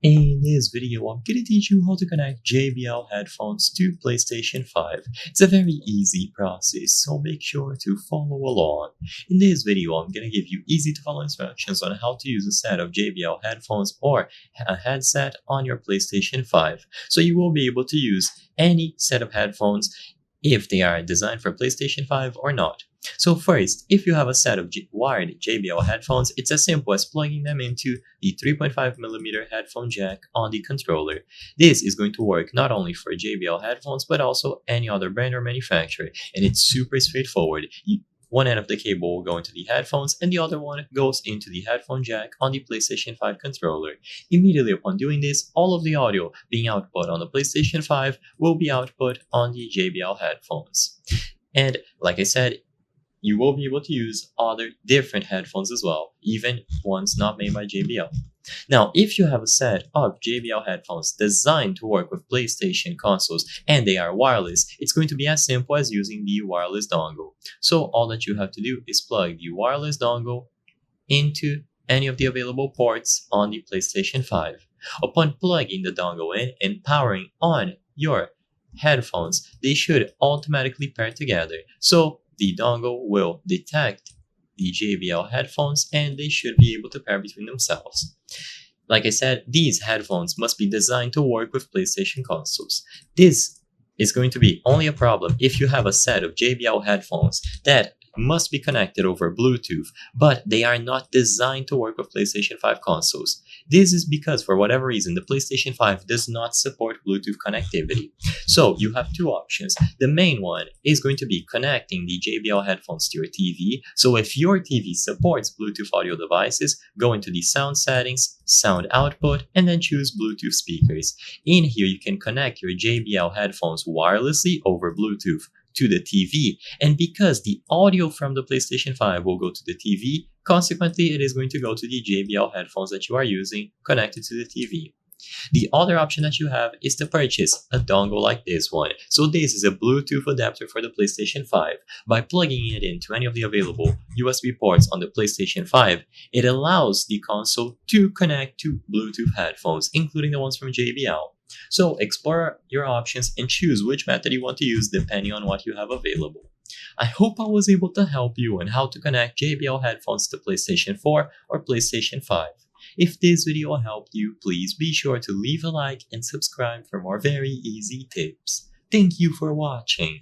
In this video, I'm gonna teach you how to connect JBL headphones to PlayStation 5. It's a very easy process, so make sure to follow along. In this video, I'm gonna give you easy to follow instructions on how to use a set of JBL headphones or a headset on your PlayStation 5. So you will be able to use any set of headphones if they are designed for PlayStation 5 or not. So first, if you have a set of wired JBL headphones, it's as simple as plugging them into the 3.5mm headphone jack on the controller. This is going to work not only for JBL headphones, but also any other brand or manufacturer, and it's super straightforward. One end of the cable will go into the headphones and the other one goes into the headphone jack on the PlayStation 5 controller. Immediately upon doing this, all of the audio being output on the PlayStation 5 will be output on the JBL headphones. And like I said, you will be able to use other different headphones as well, even ones not made by JBL. Now, if you have a set of JBL headphones designed to work with PlayStation consoles and they are wireless, it's going to be as simple as using the wireless dongle. So all that you have to do is plug the wireless dongle into any of the available ports on the PlayStation 5. Upon plugging the dongle in and powering on your headphones, they should automatically pair together. So the dongle will detect the JBL headphones and they should be able to pair between themselves. Like I said, these headphones must be designed to work with PlayStation consoles. This is going to be only a problem if you have a set of JBL headphones that must be connected over Bluetooth, but they are not designed to work with PlayStation 5 consoles. This is because for whatever reason, the PlayStation 5 does not support Bluetooth connectivity. So you have two options. The main one is going to be connecting the JBL headphones to your TV. So if your TV supports Bluetooth audio devices, go into the sound settings, sound output, and then choose Bluetooth speakers. In here, you can connect your JBL headphones wirelessly over Bluetooth to the TV, and because the audio from the PlayStation 5 will go to the TV, consequently it is going to go to the JBL headphones that you are using connected to the TV. The other option that you have is to purchase a dongle like this one. So this is a Bluetooth adapter for the PlayStation 5. By plugging it into any of the available USB ports on the PlayStation 5, it allows the console to connect to Bluetooth headphones, including the ones from JBL. So explore your options and choose which method you want to use depending on what you have available. I hope I was able to help you on how to connect JBL headphones to PlayStation 4 or PlayStation 5. If this video helped you, please be sure to leave a like and subscribe for more very easy tips. Thank you for watching.